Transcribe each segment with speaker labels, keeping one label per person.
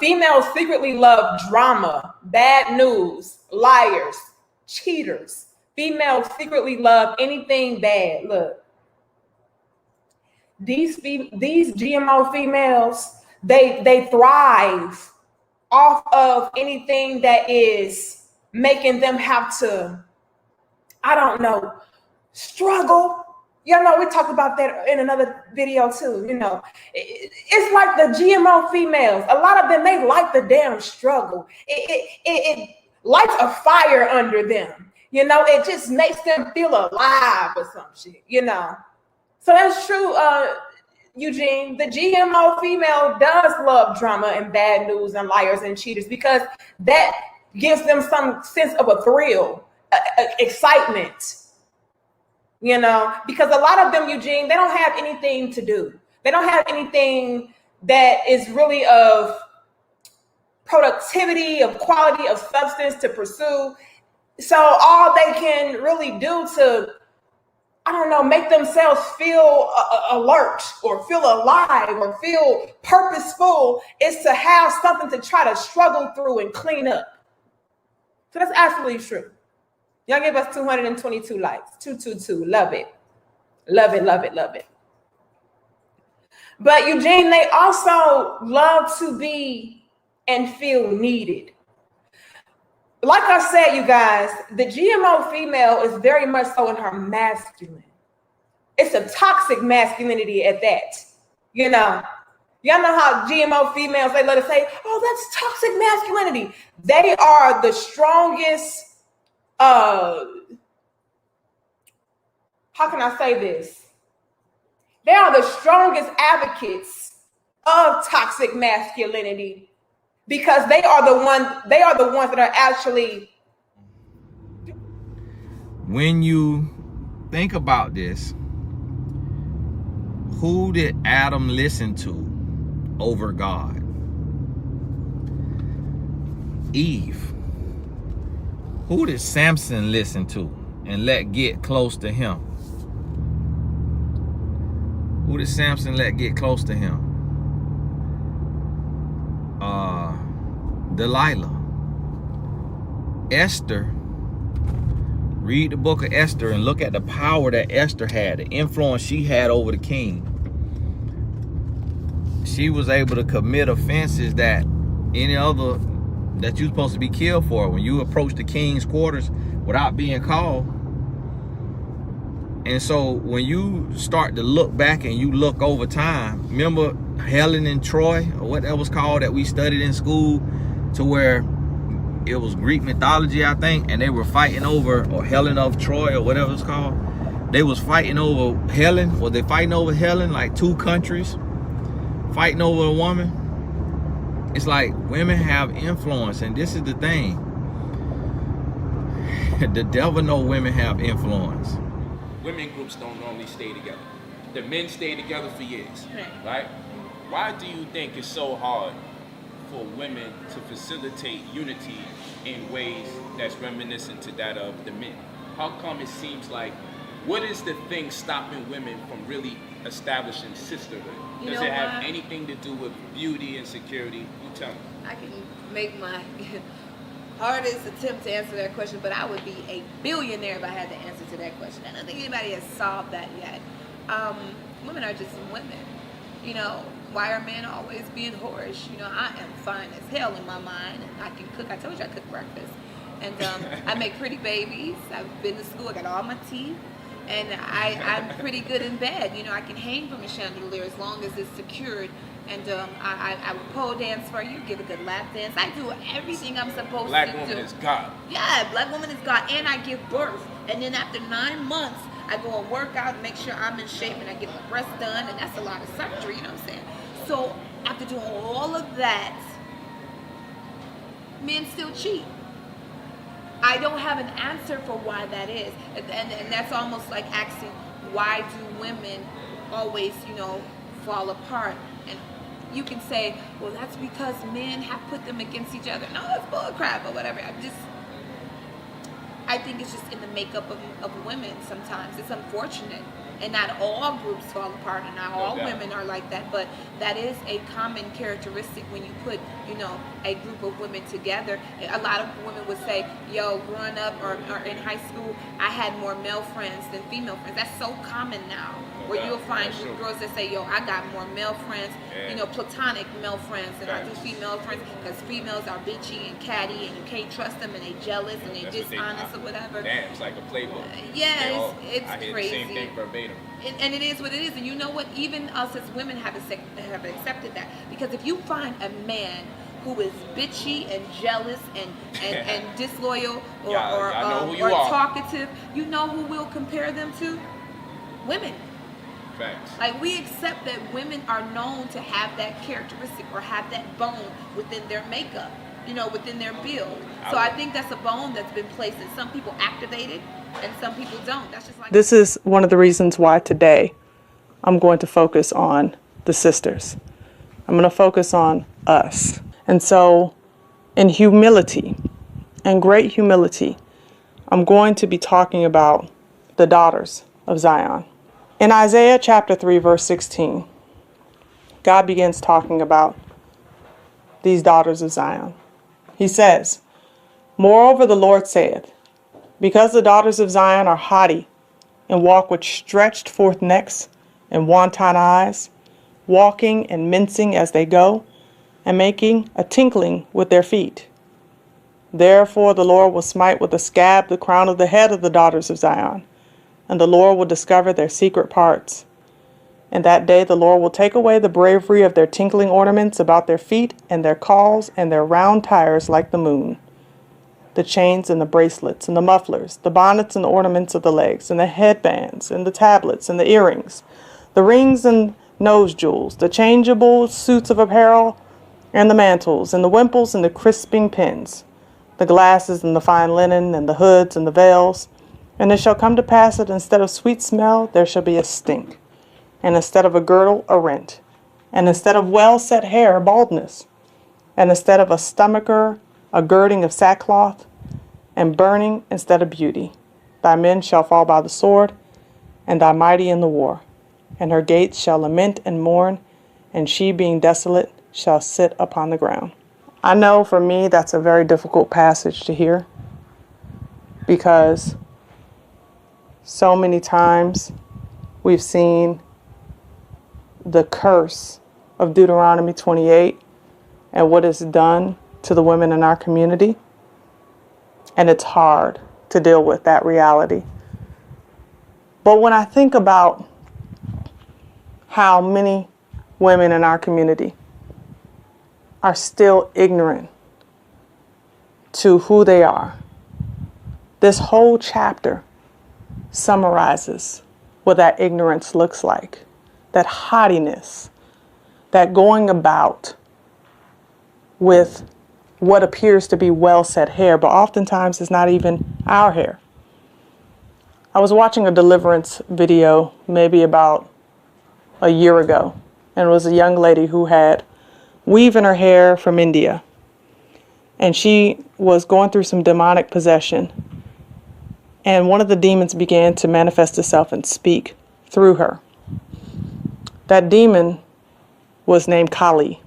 Speaker 1: Females secretly love drama, bad news, liars, cheaters. Females secretly love anything bad. Look, these GMO females, they thrive off of anything that is making them have to, I don't know, struggle. You know, we talked about that in another video too. You know, it's like the GMO females. A lot of them, they like the damn struggle. It lights a fire under them. You know, it just makes them feel alive or some shit. You know, so that's true. Eugene, the GMO female does love drama and bad news and liars and cheaters because that gives them some sense of a thrill, excitement. You know, because a lot of them, Eugene, they don't have anything to do. They don't have anything that is really of productivity, of quality, of substance to pursue. So all they can really do to, I don't know, make themselves feel alert or feel alive or feel purposeful is to have something to try to struggle through and clean up. So that's absolutely true. Y'all gave us 222 likes. 222. Love it. Love it, love it, love it. But Eugene, they also love to be and feel needed. Like I said, you guys, the GMO female is very much so in her masculine. It's a toxic masculinity at that. You know, y'all know how GMO females, they let us say, oh, that's toxic masculinity. They are the strongest, how can I say this? They are the strongest advocates of toxic masculinity because they are the ones that are actually.
Speaker 2: When you think about this, who did Adam listen to over God? Eve. Who did Samson listen to and let get close to him? Who did Samson let get close to him? Delilah. Esther. Read the book of Esther and look at the power that Esther had, the influence she had over the king. She was able to commit offenses that any other that you're supposed to be killed for when you approach the king's quarters without being called. And so when you start to look back and you look over time, remember Helen and Troy, or what that was called, that we studied in school, to where it was Greek mythology, I think, and they were fighting over, or Helen of Troy, or whatever it's called. They was fighting over Helen. Was they fighting over Helen? Like two countries fighting over a woman. It's like women have influence, and this is the thing. The devil know women have influence.
Speaker 3: Women groups don't normally stay together. The men stay together for years, right? Why do you think it's so hard for women to facilitate unity in ways that's reminiscent to that of the men? How come it seems like, what is the thing stopping women from really establishing sisterhood? Does it have anything to do with beauty and security? You tell me.
Speaker 4: I can make my hardest attempt to answer that question, but I would be a billionaire if I had the answer to that question. I don't think anybody has solved that yet. Women are just women. You know, why are men always being whorish? You know, I am fine as hell in my mind. I can cook. I told you I cook breakfast. And I make pretty babies. I've been to school. I got all my teeth. And I'm pretty good in bed. You know, I can hang from a chandelier as long as it's secured. And I will pole dance for you, give a good lap dance. I do everything I'm supposed to do.
Speaker 3: Black woman is God.
Speaker 4: Yeah, black woman is God. And I give birth. And then after 9 months, I go and work out and make sure I'm in shape, and I get my breasts done. And that's a lot of surgery, you know what I'm saying? So after doing all of that, men still cheat. I don't have an answer for why that is. And that's almost like asking, why do women always, you know, fall apart? And you can say, well, that's because men have put them against each other. No, that's bullcrap or whatever. I think it's just in the makeup of women sometimes. It's unfortunate. and not all groups fall apart, and not all
Speaker 3: doubt.
Speaker 4: women are like that, but that is a common characteristic when you put, a group of women together. A lot of women would say, yo, growing up or in high school, I had more male friends than female friends. That's so common now, where you'll find
Speaker 3: That's true.
Speaker 4: girls that say, yo, I got more male friends,
Speaker 3: Yeah.
Speaker 4: platonic male friends than I do
Speaker 3: Facts.
Speaker 4: female friends, because females are bitchy and catty, and you can't trust them, and they jealous, and they
Speaker 3: That's what
Speaker 4: dishonest or whatever.
Speaker 3: Damn, it's like a playbook.
Speaker 4: Yeah,
Speaker 3: They all-
Speaker 4: it's
Speaker 3: I hear
Speaker 4: crazy.
Speaker 3: the same thing verbatim.
Speaker 4: And it is what it is. And you know what? Even us as women have accepted that. Because if you find a man who is bitchy and jealous and disloyal or,
Speaker 3: Y'all know who you
Speaker 4: or
Speaker 3: are.
Speaker 4: talkative, you know who we'll compare them to? Women.
Speaker 3: Facts.
Speaker 4: Like, we accept that women are known to have that characteristic or have that bone within their makeup, within their build. So I think that's a bone that's been placed, and some people activate it and some people don't. That's just like
Speaker 5: This is one of the reasons why today I'm going to focus on the sisters. I'm going to focus on us. And so, in humility, and great humility, I'm going to be talking about the daughters of Zion. In Isaiah chapter 3, verse 16, God begins talking about these daughters of Zion. He says, "Moreover, the Lord saith, because the daughters of Zion are haughty, and walk with stretched forth necks and wanton eyes, walking and mincing as they go, and making a tinkling with their feet. Therefore the Lord will smite with a scab the crown of the head of the daughters of Zion, and the Lord will discover their secret parts. In that day the Lord will take away the bravery of their tinkling ornaments about their feet, and their cauls, and their round tires like the moon, the chains and the bracelets and the mufflers, the bonnets and the ornaments of the legs, and the headbands and the tablets and the earrings, the rings and nose jewels, the changeable suits of apparel, and the mantles, and the wimples and the crisping pins, the glasses and the fine linen, and the hoods and the veils. And it shall come to pass that instead of sweet smell there shall be a stink, and instead of a girdle a rent, and instead of well set hair baldness, and instead of a stomacher a girding of sackcloth, and burning instead of beauty. Thy men shall fall by the sword, and thy mighty in the war. And her gates shall lament and mourn, and she being desolate shall sit upon the ground." I know for me that's a very difficult passage to hear, because so many times we've seen the curse of Deuteronomy 28 and what it's done to the women in our community. And it's hard to deal with that reality. But when I think about how many women in our community are still ignorant to who they are, this whole chapter summarizes what that ignorance looks like, that haughtiness, that going about with what appears to be well set hair, but oftentimes it's not even our hair. I was watching a deliverance video maybe about a year ago, and it was a young lady who had weave in her hair from India, and she was going through some demonic possession, and one of the demons began to manifest itself and speak through her. That demon was named Kali.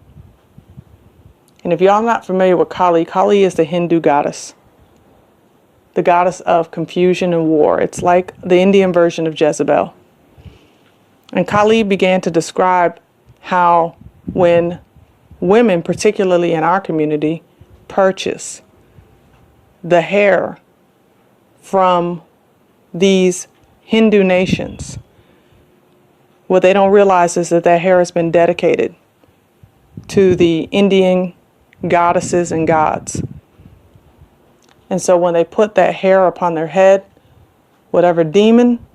Speaker 5: And if y'all are not familiar with Kali, Kali is the Hindu goddess, the goddess of confusion and war. It's like the Indian version of Jezebel. And Kali began to describe how when women, particularly in our community, purchase the hair from these Hindu nations, what they don't realize is that hair has been dedicated to the Indian goddesses and gods. And so when they put that hair upon their head, whatever demon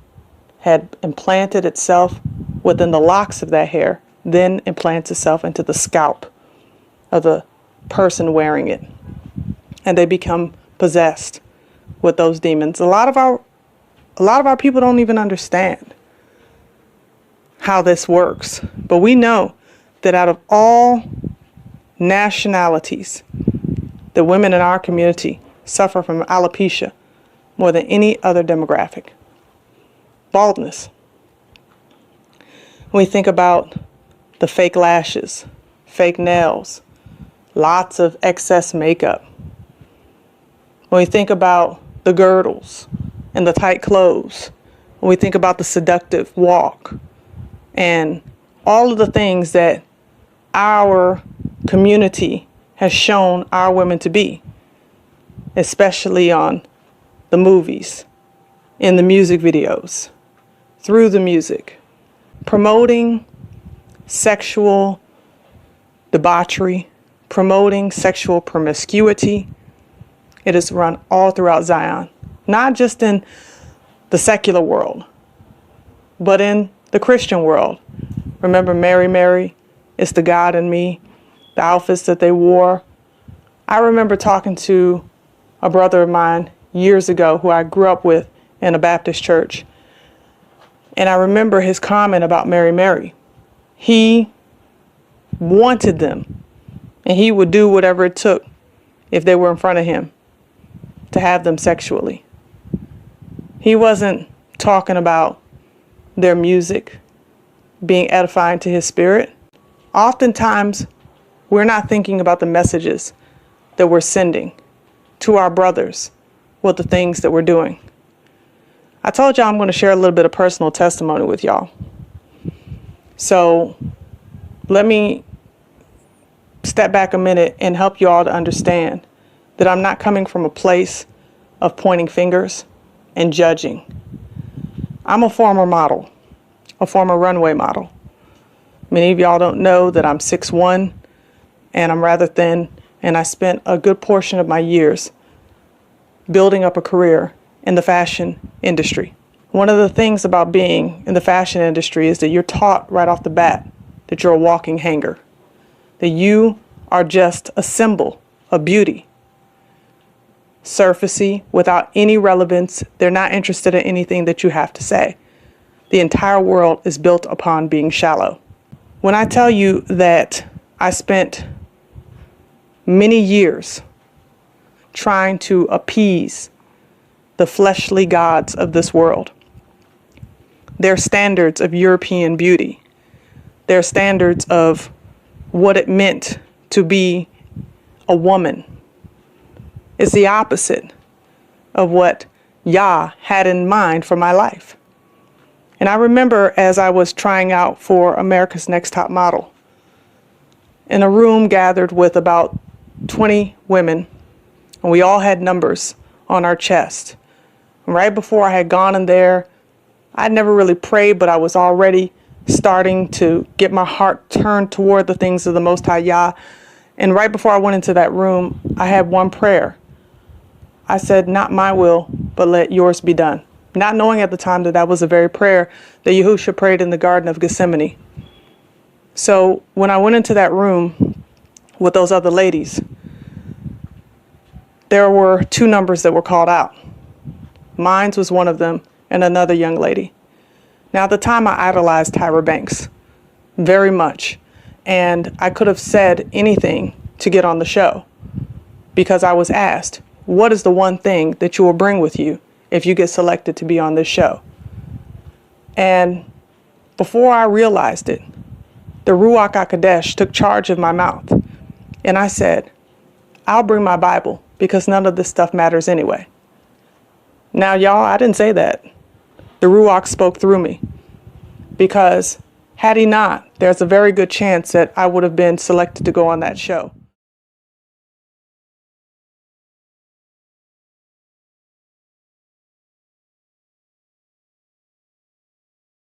Speaker 5: had implanted itself within the locks of that hair then implants itself into the scalp of the person wearing it. And they become possessed with those demons. A lot of our people don't even understand how this works. But we know that out of all nationalities, the women in our community suffer from alopecia more than any other demographic. Baldness. When we think about the fake lashes, fake nails, lots of excess makeup. When we think about the girdles and the tight clothes, when we think about the seductive walk and all of the things that our community has shown our women to be, especially on the movies, in the music videos, through the music, promoting sexual debauchery, promoting sexual promiscuity. It is run all throughout Zion, not just in the secular world, but in the Christian world. Remember Mary, Mary, it's the God in me, the outfits that they wore. I remember talking to a brother of mine years ago who I grew up with in a Baptist church. And I remember his comment about Mary, Mary. He wanted them, and he would do whatever it took if they were in front of him to have them sexually. He wasn't talking about their music being edifying to his spirit. Oftentimes, we're not thinking about the messages that we're sending to our brothers with the things that we're doing. I told y'all I'm going to share a little bit of personal testimony with y'all. So let me step back a minute and help you all to understand that I'm not coming from a place of pointing fingers and judging. I'm a former model, a former runway model. Many of y'all don't know that I'm 6'1", and I'm rather thin, and I spent a good portion of my years building up a career in the fashion industry. One of the things about being in the fashion industry is that you're taught right off the bat that you're a walking hanger, that you are just a symbol of beauty. Surfacey, without any relevance. They're not interested in anything that you have to say. The entire world is built upon being shallow. When I tell you that I spent many years trying to appease the fleshly gods of this world, their standards of European beauty, their standards of what it meant to be a woman, is the opposite of what Yah had in mind for my life. And I remember as I was trying out for America's Next Top Model, in a room gathered with about 20 women, and we all had numbers on our chest. And right before I had gone in there, I'd never really prayed, but I was already starting to get my heart turned toward the things of the Most High Yah. And right before I went into that room, I had one prayer. I said, not my will, but let yours be done. Not knowing at the time that that was the very prayer that Yahushua prayed in the Garden of Gethsemane. So when I went into that room with those other ladies, there were two numbers that were called out. Mine was one of them, and another young lady. Now, at the time, I idolized Tyra Banks very much, and I could have said anything to get on the show because I was asked, what is the one thing that you will bring with you if you get selected to be on this show? And before I realized it, the Ruach HaKodesh took charge of my mouth, and I said, I'll bring my Bible because none of this stuff matters anyway. Now, y'all, I didn't say that. The Ruach spoke through me, because had he not, there's a very good chance that I would have been selected to go on that show.